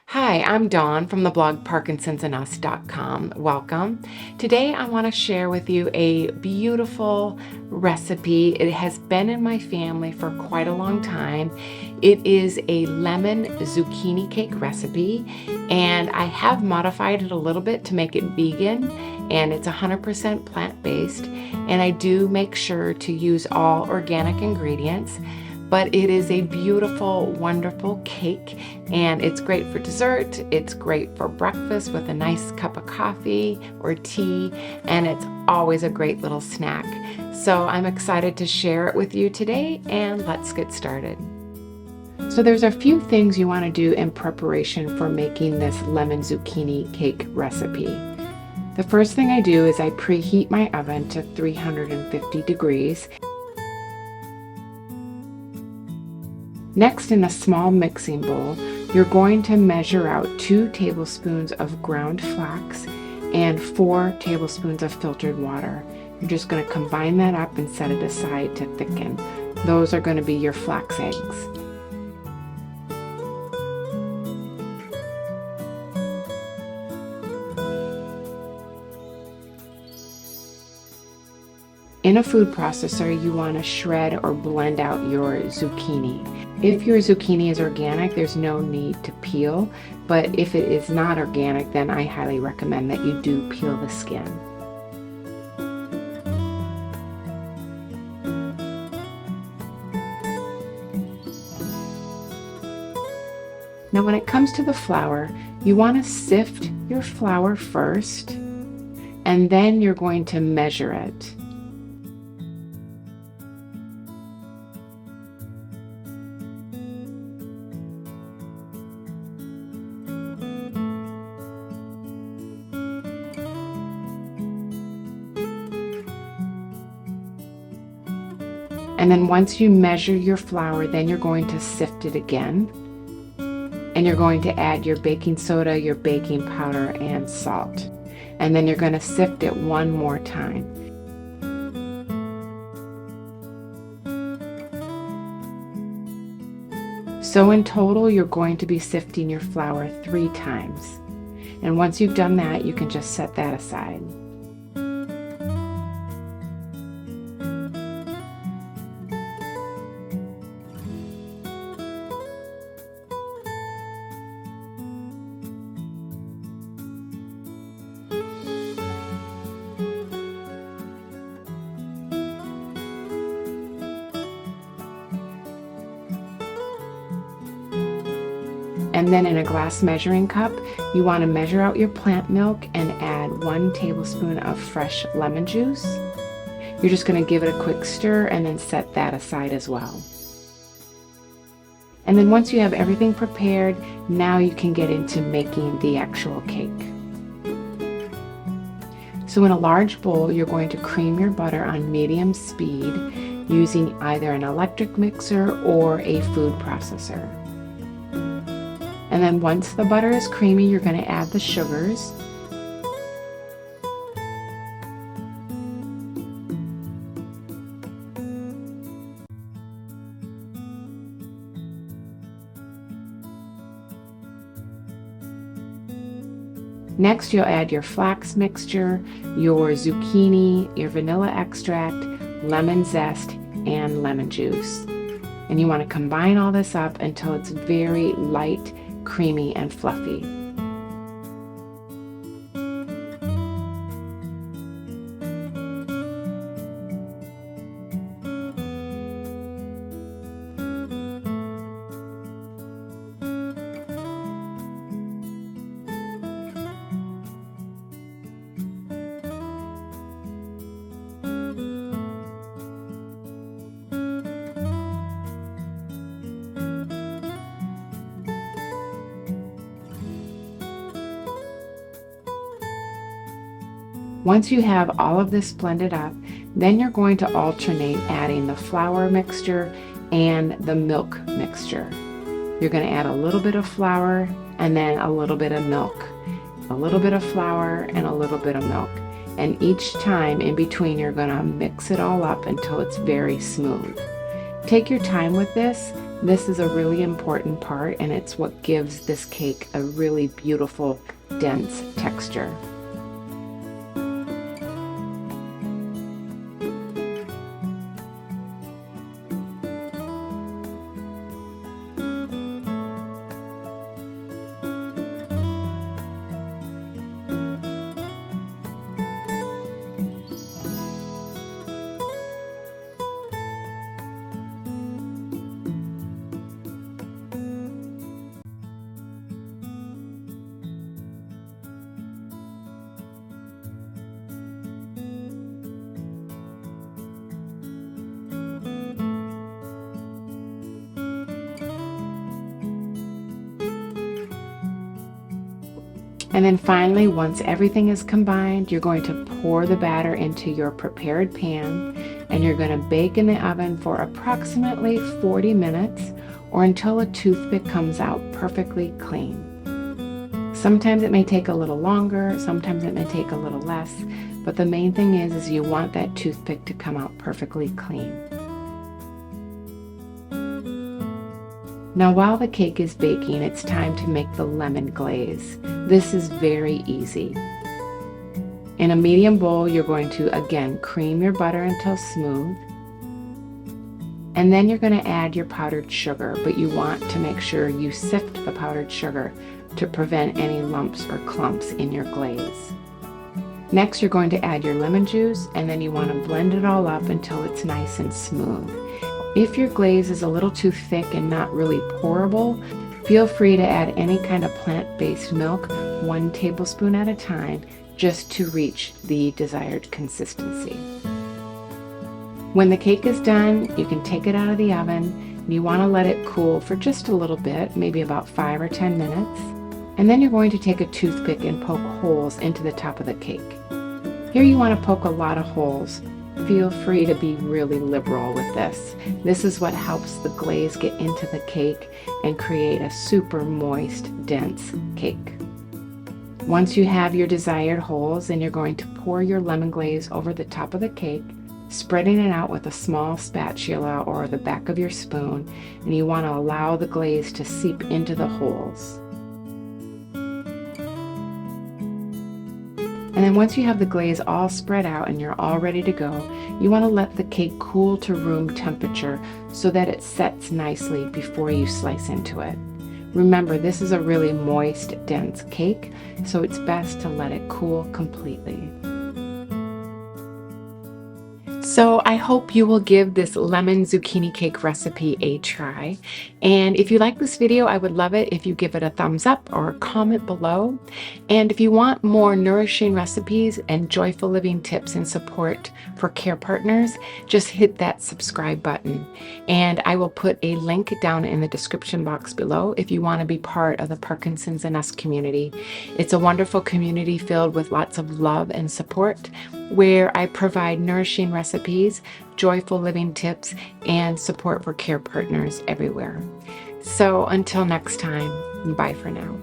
Hi, I'm Dawn from the blog parkinsonsandus.com. Welcome. Today I want to share with you a beautiful recipe. It has been in my family for quite a long time. It is a lemon zucchini cake recipe, and I have modified it a little bit to make it vegan, and it's 100% plant-based, and I do make sure to use all organic ingredients. But it is a beautiful, wonderful cake, and it's great for dessert. It's great for breakfast with a nice cup of coffee or tea, and it's always a great little snack. So I'm excited to share it with you today, and let's get started. So there's a few things you want to do in preparation for making this lemon zucchini cake recipe. The first thing I do is I preheat my oven to 350 degrees. Next, in a small mixing bowl, you're going to measure out 2 tablespoons of ground flax and 4 tablespoons of filtered water. You're just going to combine that up and set it aside to thicken. Those are going to be your flax eggs. In a food processor, you want to shred or blend out your zucchini. If your zucchini is organic, there's no need to peel, but if it is not organic, then I highly recommend that you do peel the skin. Now, when it comes to the flour, you want to sift your flour first, and then you're going to measure it. And then once you measure your flour, then you're going to sift it again. And you're going to add your baking soda, your baking powder, and salt. And then you're going to sift it one more time. So in total, you're going to be sifting your flour 3 times. And once you've done that, you can just set that aside. And then in a glass measuring cup, you want to measure out your plant milk and add 1 tablespoon of fresh lemon juice. You're just going to give it a quick stir and then set that aside as well. And then once you have everything prepared, now you can get into making the actual cake. So in a large bowl, you're going to cream your butter on medium speed using either an electric mixer or a food processor. And then once the butter is creamy, you're going to add the sugars. Next, you'll add your flax mixture, your zucchini, your vanilla extract, lemon zest, and lemon juice. And you want to combine all this up until it's very light, creamy, and fluffy. Once you have all of this blended up, then you're going to alternate adding the flour mixture and the milk mixture. You're going to add a little bit of flour and then a little bit of milk, a little bit of flour and a little bit of milk. And each time in between, you're going to mix it all up until it's very smooth. Take your time with this. This is a really important part, and it's what gives this cake a really beautiful, dense texture. And then finally, once everything is combined, you're going to pour the batter into your prepared pan, and you're going to bake in the oven for approximately 40 minutes or until a toothpick comes out perfectly clean. Sometimes it may take a little longer, sometimes it may take a little less, but the main thing is you want that toothpick to come out perfectly clean. Now while the cake is baking, it's time to make the lemon glaze. This is very easy. In a medium bowl, you're going to again cream your butter until smooth. And then you're going to add your powdered sugar, but you want to make sure you sift the powdered sugar to prevent any lumps or clumps in your glaze. Next, you're going to add your lemon juice, and then you want to blend it all up until it's nice and smooth. If your glaze is a little too thick and not really pourable, feel free to add any kind of plant-based milk, 1 tablespoon at a time, just to reach the desired consistency. When the cake is done, you can take it out of the oven, and you want to let it cool for just a little bit, maybe about 5 or 10 minutes. And then you're going to take a toothpick and poke holes into the top of the cake. Here you want to poke a lot of holes. Feel free to be really liberal with this. This is what helps the glaze get into the cake and create a super moist, dense cake. Once you have your desired holes, then you're going to pour your lemon glaze over the top of the cake, spreading it out with a small spatula or the back of your spoon, and you want to allow the glaze to seep into the holes. And then once you have the glaze all spread out and you're all ready to go, you want to let the cake cool to room temperature so that it sets nicely before you slice into it. Remember, this is a really moist, dense cake, so it's best to let it cool completely. So I hope you will give this lemon zucchini cake recipe a try. And if you like this video, I would love it if you give it a thumbs up or a comment below. And if you want more nourishing recipes and joyful living tips and support for care partners, just hit that subscribe button. And I will put a link down in the description box below if you want to be part of the Parkinson's and Us community. It's a wonderful community filled with lots of love and support, where I provide nourishing recipes, joyful living tips, and support for care partners everywhere. So until next time, bye for now.